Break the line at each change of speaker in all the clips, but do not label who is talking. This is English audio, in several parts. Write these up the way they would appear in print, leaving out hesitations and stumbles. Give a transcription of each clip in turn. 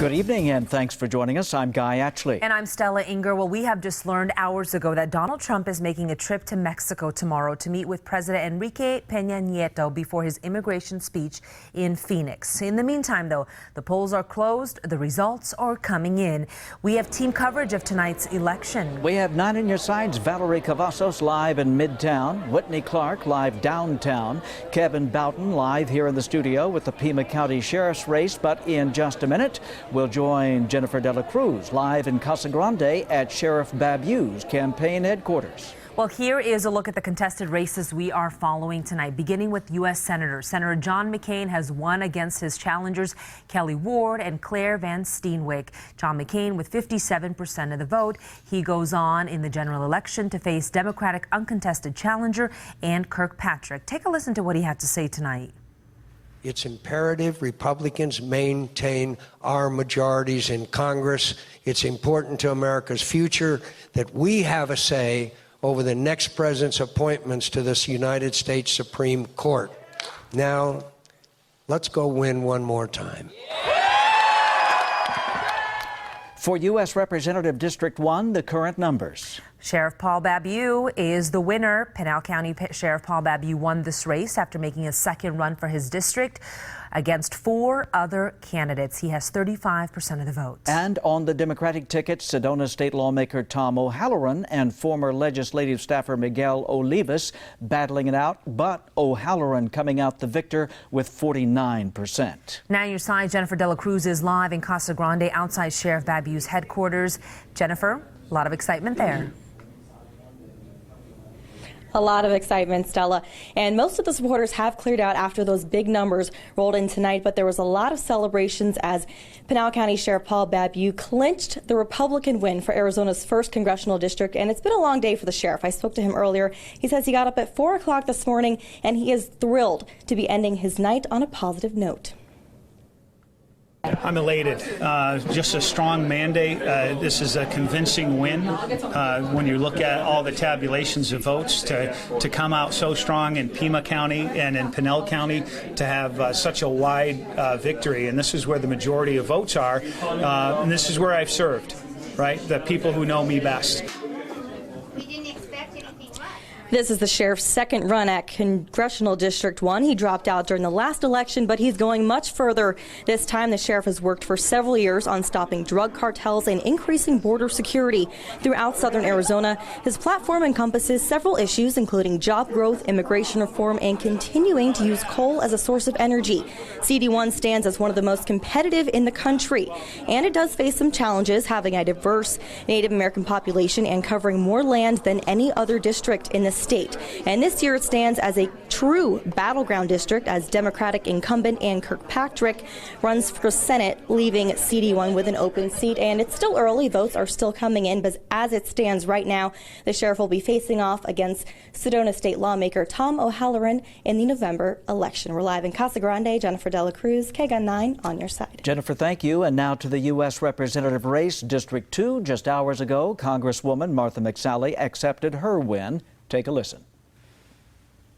Good evening and thanks for joining us. I'm Guy Atchley.
And I'm Stella Inger. Well, we have just learned hours ago that Donald Trump is making a trip to Mexico tomorrow to meet with President Enrique Peña Nieto before his immigration speech in Phoenix. In the meantime, though, the polls are closed. The results are coming in. We have team coverage of tonight's election.
We have 9 on your sides. Valerie Cavazos live in Midtown. Whitney Clark live downtown. Kevin Boughton live here in the studio with the Pima County Sheriff's race. But in just a minute, we'll join Jennifer De La Cruz live in Casa Grande at Sheriff Babu's campaign headquarters.
Well, here is a look at the contested races we are following tonight, beginning with U.S. Senator. Senator John McCain has won against his challengers Kelly Ward and Claire Van Steenwyk. John McCain with 57% of the vote. He goes on in the general election to face Democratic uncontested challenger Ann Kirkpatrick. Take a listen to what he had to say tonight.
It's imperative Republicans maintain our majorities in Congress. It's important to America's future that we have a say over the next president's appointments to this United States Supreme Court. Now, let's go win one more time.
For U.S. Representative District 1, the current numbers.
Sheriff Paul Babu is the winner. Pinal County Sheriff Paul Babu won this race after making a second run for his district against 4 other candidates. He has 35% of the vote.
And on the Democratic ticket, Sedona State lawmaker Tom O'Halloran and former legislative staffer Miguel Olivas battling it out, but O'Halloran coming out the victor with 49%.
Now your side, Jennifer De La Cruz is live in Casa Grande outside Sheriff Babu's headquarters. Jennifer, a lot of excitement there.
A lot of excitement, Stella. And most of the supporters have cleared out after those big numbers rolled in tonight, but there was a lot of celebrations as Pinal County Sheriff Paul Babu clinched the Republican win for Arizona's 1st congressional district. And it's been a long day for the sheriff. I spoke to him earlier. He says he got up at 4 o'clock this morning, and he is thrilled to be ending his night on a positive note.
I'm elated. Just a strong mandate. This is a convincing win. When you look at all the tabulations of votes, to come out so strong in Pima County and in Pinal County, to have such a wide victory. And this is where the majority of votes are. And this is where I've served, right? The people who know me best.
This is the sheriff's second run at Congressional District 1. He dropped out during the last election, but he's going much further. This time, the sheriff has worked for several years on stopping drug cartels and increasing border security throughout southern Arizona. His platform encompasses several issues, including job growth, immigration reform, and continuing to use coal as a source of energy. CD1 stands as one of the most competitive in the country, and it does face some challenges, having a diverse Native American population and covering more land than any other district in the state. And this year it stands as a true battleground district as Democratic incumbent Ann Kirkpatrick runs for Senate, leaving CD1 with an open seat. And it's still early. Votes are still coming in, but as it stands right now, the sheriff will be facing off against Sedona State lawmaker Tom O'Halloran in the November election. We're live in Casa Grande. Jennifer De La Cruz, KGUN-9 on your side.
Jennifer, thank you. And now to the U.S. Representative race, District 2. Just hours ago, Congresswoman Martha McSally accepted her win. Take a listen.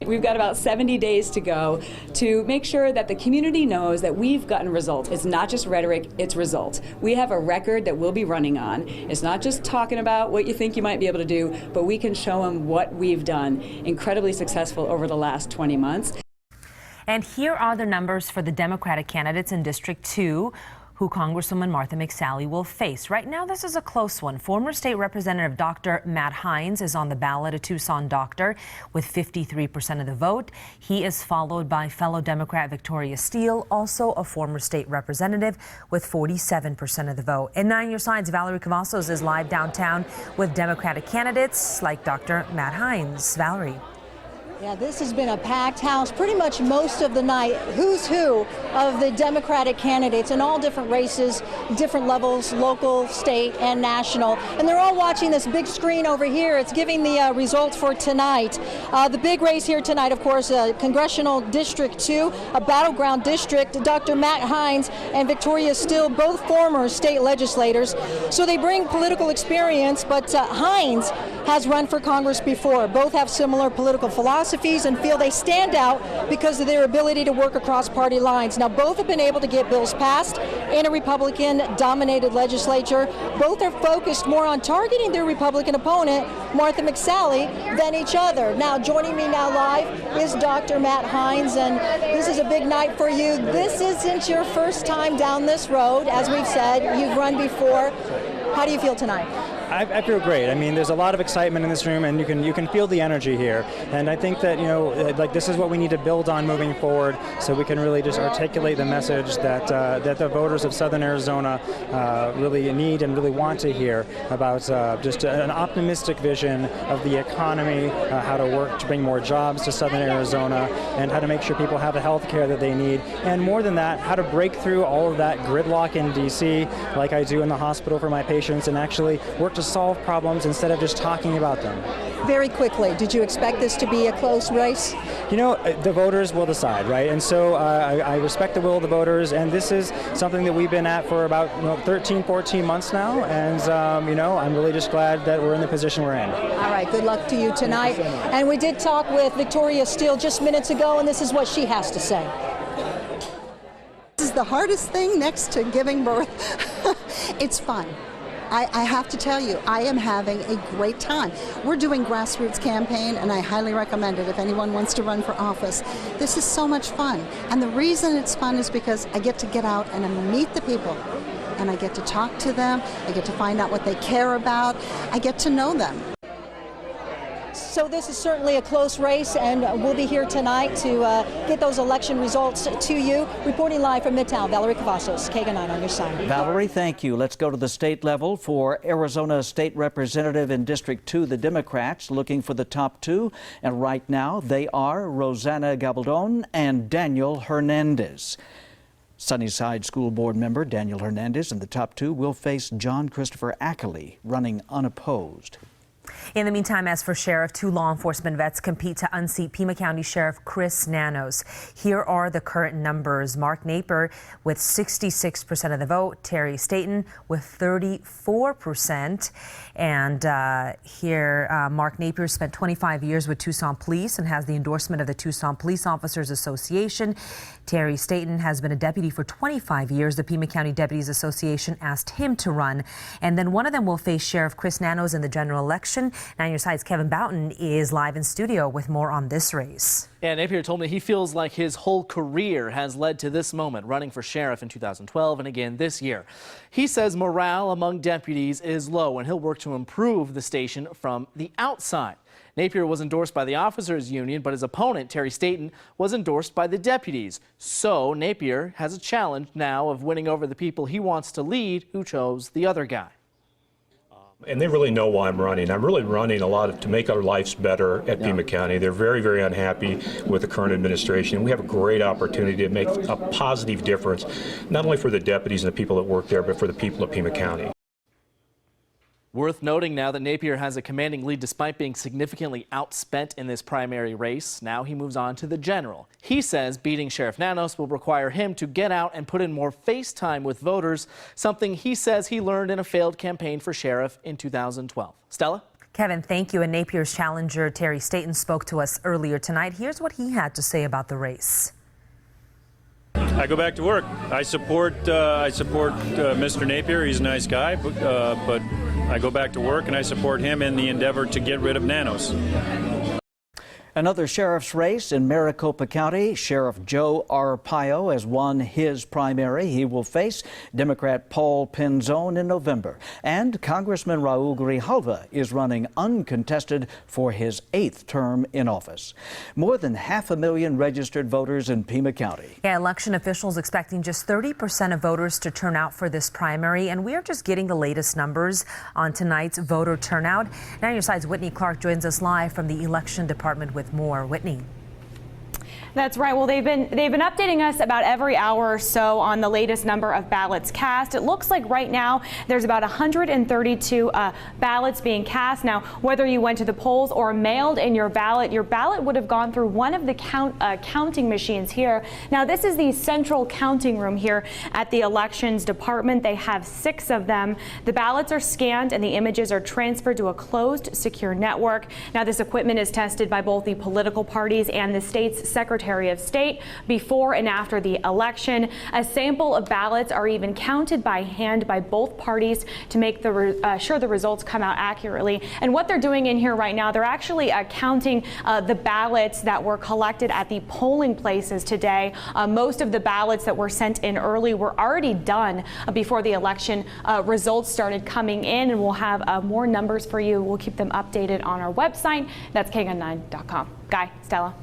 We've got about 70 days to go to make sure that the community knows that we've gotten results. It's not just rhetoric, it's results. We have a record that we'll be running on. It's not just talking about what you think you might be able to do, but we can show them what we've done. Incredibly successful over the last 20 months.
And here are the numbers for the Democratic candidates in District 2. Who Congresswoman Martha McSally will face. Right now, this is a close one. Former State Representative Dr. Matt Hines is on the ballot, a Tucson doctor, with 53% of the vote. He is followed by fellow Democrat Victoria Steele, also a former state representative, with 47% of the vote. And 9 your sides, Valerie Cavazos is live downtown with Democratic candidates like Dr. Matt Hines. Valerie.
Yeah, this has been a packed house pretty much most of the night. Who's who of the Democratic candidates in all different races, different levels, local, state, and national. And they're all watching this big screen over here. It's giving the results for tonight. The big race here tonight, of course, Congressional District 2, a battleground district. Dr. Matt Hines and Victoria Steele, both former state legislators. So they bring political experience, but Hines has run for Congress before. Both have similar political philosophies. philosophies and feel they stand out because of their ability to work across party lines. Now, both have been able to get bills passed in a Republican-dominated legislature. Both are focused more on targeting their Republican opponent, Martha McSally, than each other. Now, joining me now live is Dr. Matt Hines, and this is a big night for you. This isn't your first time down this road. As we've said, you've run before. How do you feel tonight?
I feel great. I mean, there's a lot of excitement in this room, and you can feel the energy here. And I think that, like, this is what we need to build on moving forward, so we can really just articulate the message that that the voters of Southern Arizona really need and really want to hear about just an optimistic vision of the economy, how to work to bring more jobs to Southern Arizona, and how to make sure people have the health care that they need. And more than that, how to break through all of that gridlock in D.C., like I do in the hospital for my patients, and actually work to solve problems instead of just talking about them.
Very quickly, did you expect this to be a close race?
The voters will decide, right? And so I respect the will of the voters, and this is something that we've been at for about 13, 14 months now, and I'm really just glad that we're in the position we're in.
All right, good luck to you tonight. And we did talk with Victoria Steele just minutes ago, and this is what she has to say.
This is the hardest thing next to giving birth. It's fun. I have to tell you, I am having a great time. We're doing grassroots campaign, and I highly recommend it if anyone wants to run for office. This is so much fun. And the reason it's fun is because I get to get out and I meet the people, and I get to talk to them. I get to find out what they care about. I get to know them.
So this is certainly a close race, and we'll be here tonight to get those election results to you. Reporting live from Midtown, Valerie Cavazos, KGUN-9 on your side.
Valerie, thank you. Let's go to the state level for Arizona State Representative in District 2, the Democrats, looking for the top two. And right now, they are Rosanna Gabaldon and Daniel Hernandez. Sunnyside School Board member Daniel Hernandez and the top two will face John Christopher Ackley, running unopposed.
In the meantime, as for Sheriff, two law enforcement vets compete to unseat Pima County Sheriff Chris Nanos. Here are the current numbers. Mark Napier with 66% of the vote, Terry Staten with 34%. And here, Mark Napier spent 25 years with Tucson Police and has the endorsement of the Tucson Police Officers Association. Terry Staten has been a deputy for 25 years. The Pima County Deputies Association asked him to run. And then one of them will face Sheriff Chris Nanos in the general election. Now, your side's Kevin Boughton is live in studio with more on this race.
Yeah, Napier told me he feels like his whole career has led to this moment, running for sheriff in 2012 and again this year. He says morale among deputies is low, and he'll work to improve the station from the outside. Napier was endorsed by the officers union, but his opponent, Terry Staten, was endorsed by the deputies. So Napier has a challenge now of winning over the people he wants to lead who chose the other guy.
And they really know why I'm running. I'm really running a lot to make our lives better at Pima County. They're very, very unhappy with the current administration. We have a great opportunity to make a positive difference, not only for the deputies and the people that work there, but for the people of Pima County.
Worth noting now that Napier has a commanding lead despite being significantly outspent in this primary race. Now he moves on to the general. He says beating Sheriff Nanos will require him to get out and put in more face time with voters, something he says he learned in a failed campaign for sheriff in 2012. Stella?
Kevin, thank you. And Napier's challenger, Terry Staten, spoke to us earlier tonight. Here's what he had to say about the race.
I go back to work. I support Mr. Napier. He's a nice guy, but I go back to work and I support him in the endeavor to get rid of Nanos.
Another sheriff's race in Maricopa County. Sheriff Joe Arpaio has won his primary. He will face Democrat Paul Penzone in November. And Congressman Raul Grijalva is running uncontested for his 8th term in office. More than 500,000 registered voters in Pima County.
Yeah, election officials expecting just 30% of voters to turn out for this primary. And we are just getting the latest numbers on tonight's voter turnout. Now your side's Whitney Clark joins us live from the election department with more. Whitney.
That's right. Well, they've been updating us about every hour or so on the latest number of ballots cast. It looks like right now there's about 132 ballots being cast. Now, whether you went to the polls or mailed in your ballot would have gone through one of the counting machines here. Now, this is the central counting room here at the Elections Department. They have 6 of them. The ballots are scanned and the images are transferred to a closed, secure network. Now, this equipment is tested by both the political parties and the state's Secretary of State before and after the election. A sample of ballots are even counted by hand by both parties to make sure the results come out accurately. And what they're doing in here right now, they're actually counting the ballots that were collected at the polling places today. Most of the ballots that were sent in early were already done before the election results started coming in, and we'll have more numbers for you. We'll keep them updated on our website. That's KGUN9.com. Guy, Stella.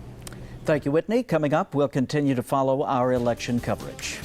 Thank you, Whitney. Coming up, we'll continue to follow our election coverage.